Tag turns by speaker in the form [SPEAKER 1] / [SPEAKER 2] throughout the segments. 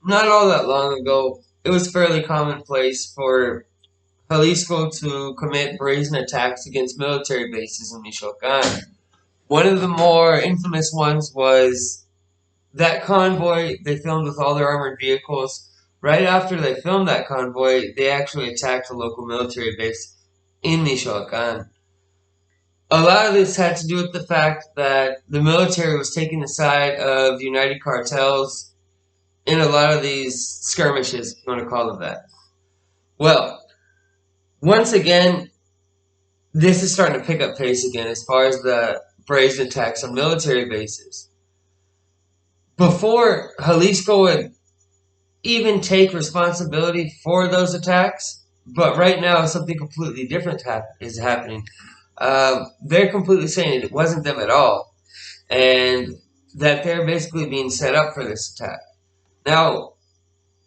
[SPEAKER 1] not all that long ago, it was fairly commonplace for Jalisco to commit brazen attacks against military bases in Michoacan. One of the more infamous ones was that convoy they filmed with all their armored vehicles. Right after they filmed that convoy, they actually attacked a local military base in Michoacan. A lot of this had to do with the fact that the military was taking the side of the United Cartels in a lot of these skirmishes, if you want to call them that. Well, once again, this is starting to pick up pace again as far as the brazen attacks on military bases. Before Jalisco would even take responsibility for those attacks, but right now something completely different is happening. They're completely saying it wasn't them at all, and that they're basically being set up for this attack. Now,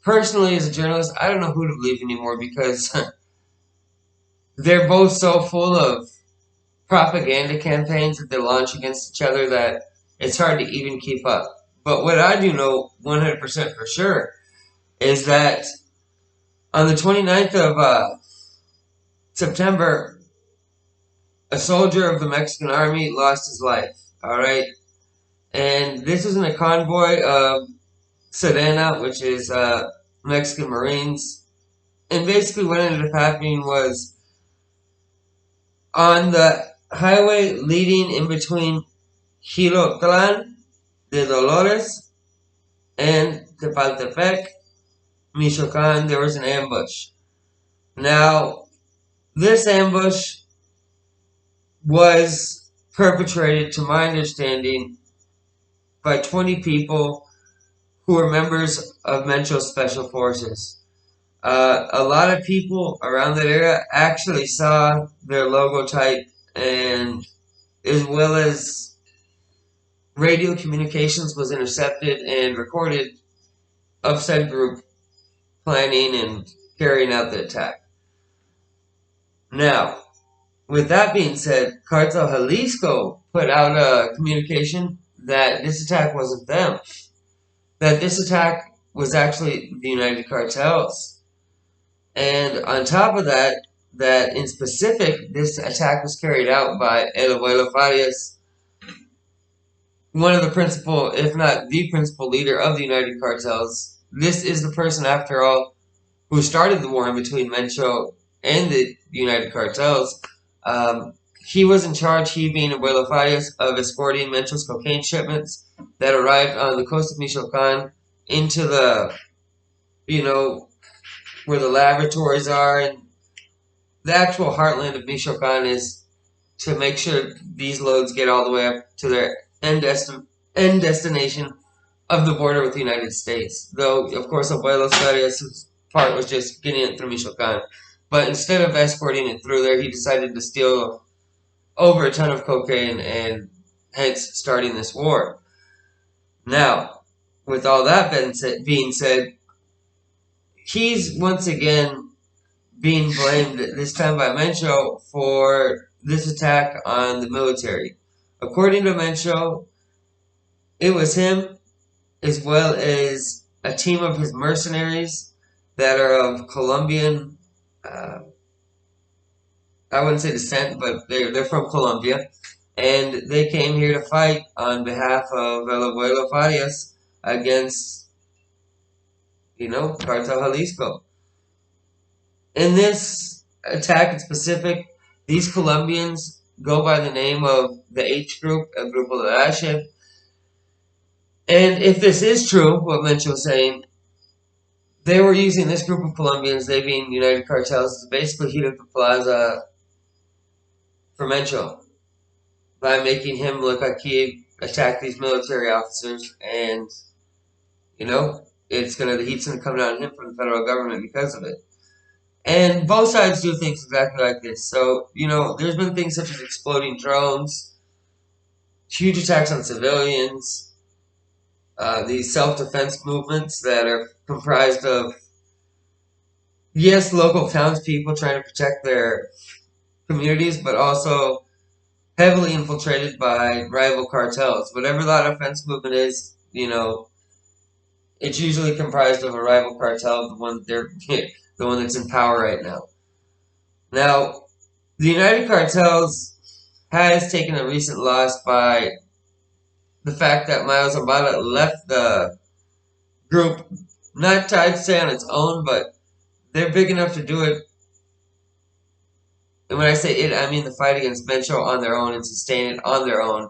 [SPEAKER 1] personally, as a journalist, I don't know who to believe anymore because they're both so full of propaganda campaigns that they launch against each other that it's hard to even keep up. But what I do know 100% for sure is that on the 29th of September, a soldier of the Mexican army lost his life. All right. And this was in a convoy of Sedena, which is Mexican Marines. And basically, what ended up happening was on the highway leading in between Gilotlan de Dolores and Tepaltepec, Michoacan, there was an ambush. Now, this ambush was perpetrated, to my understanding, by 20 people who were members of Mencho's special forces. A lot of people around that area actually saw their logo type, and as well as radio communications was intercepted and recorded of said group planning and carrying out the attack. Now, with that being said, Cartel Jalisco put out a communication that this attack wasn't them, that this attack was actually the United Cartels. And on top of that, that in specific, this attack was carried out by El Abuelo Farias, one of the principal, if not the principal leader of the United Cartels. This is the person, after all, who started the war in between Mencho and the United Cartels. He was in charge, he being Abuelo Farias, of escorting Mencho's cocaine shipments that arrived on the coast of Michoacan into the, where the laboratories are, and the actual heartland of Michoacan is to make sure these loads get all the way up to their end destination of the border with the United States. Though, of course, Abuelo Farias' part was just getting it through Michoacan. But instead of escorting it through there, he decided to steal over a ton of cocaine and hence starting this war. Now, with all that being said, he's once again being blamed, this time by Mencho, for this attack on the military. According to Mencho, it was him, as well as a team of his mercenaries that are of Colombian, I wouldn't say descent, but they're from Colombia. And they came here to fight on behalf of El Abuelo Farias against, Cartel Jalisco. In this attack in specific, these Colombians go by the name of the H group, El Grupo de Ashe. And if this is true, what Mencho was saying, they were using this group of Colombians, they being United Cartels, to basically heat up the plaza for Mencho by making him look like he attacked these military officers, and the heat's gonna come down on him from the federal government because of it. And both sides do things exactly like this. So, there's been things such as exploding drones, huge attacks on civilians, these self-defense movements that are comprised of, yes, local townspeople trying to protect their communities, but also heavily infiltrated by rival cartels. Whatever that offense movement is, It's usually comprised of a rival cartel, the one that's in power right now. Now, the United Cartels has taken a recent loss by the fact that Miles Zambada left the group, not tied to stay on its own, but they're big enough to do it. And when I say it, I mean the fight against Mencho on their own and sustain it on their own.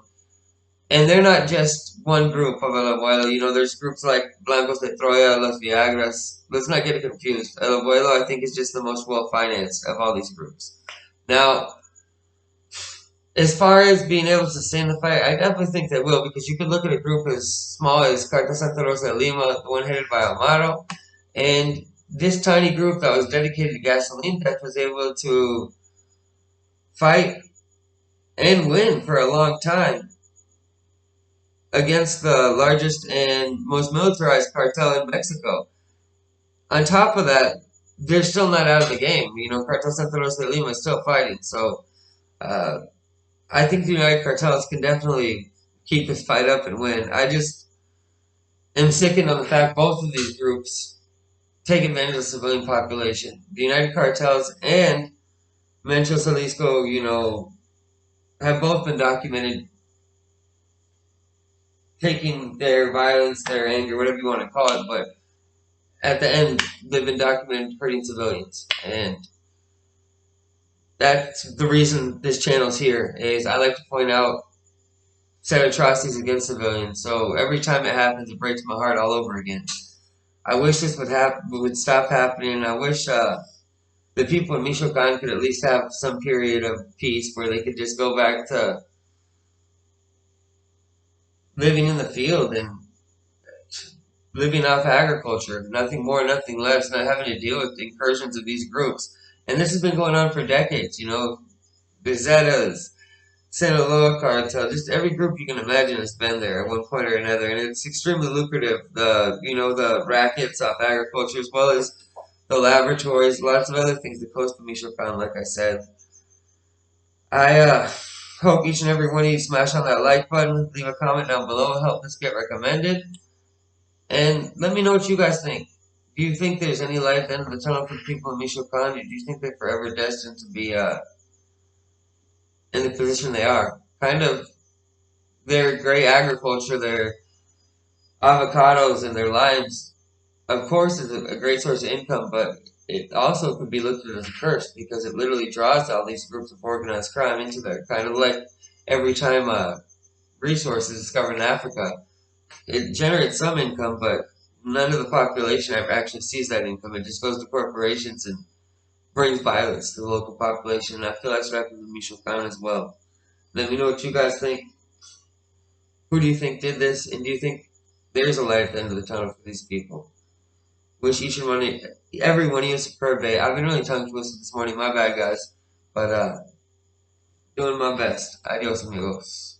[SPEAKER 1] And they're not just one group of El Abuelo. You know, there's groups like Blancos de Troya, Los Viagras. Let's not get it confused. El Abuelo, I think, is just the most well-financed of all these groups. Now, as far as being able to sustain the fight, I definitely think they will, because you could look at a group as small as Cartel Santa Rosa de Lima, the one headed by Amaro, and this tiny group that was dedicated to gasoline theft was able to fight and win for a long time against the largest and most militarized cartel in Mexico. On top of that, they're still not out of the game. You know, Cartel Santa Rosa de Lima is still fighting, so uh, I think the United Cartels can definitely keep this fight up and win. I just am sickened on the fact both of these groups take advantage of the civilian population. The United Cartels and Mencho Salisco, you know, have both been documented taking their violence, their anger, whatever you want to call it, but at the end, they've been documented hurting civilians. And that's the reason this channel's here, is I like to point out said atrocities against civilians. So every time it happens, it breaks my heart all over again. I wish this would stop happening. I wish the people in Michoacan could at least have some period of peace where they could just go back to living in the field and living off agriculture, nothing more, nothing less, not having to deal with the incursions of these groups. And this has been going on for decades, you know, the Zetas, Sinaloa cartel, just every group you can imagine has been there at one point or another, and it's extremely lucrative. The rackets off agriculture, as well as the laboratories, lots of other things that coast of Michoacan, like I said. I hope each and every one of you smash on that like button, leave a comment down below, help this get recommended, and let me know what you guys think. Do you think there's any light at the end of the tunnel for the people in Michoacan? Do you think they're forever destined to be in the position they are? Kind of their great agriculture, their avocados and their limes, of course, is a great source of income, but it also could be looked at as a curse because it literally draws all these groups of organized crime into there. Kind of like every time a resource is discovered in Africa, it generates some income, but none of the population ever actually sees that income. It just goes to corporations and brings violence to the local population, and I feel that's what happened with Michoacan as well. Let me know what you guys think. Who do you think did this, and do you think there's a light at the end of the tunnel for these people? Wish each and every one of you a superb day. I've been really tongue twisted this morning, my bad guys, but doing my best. Adios amigos.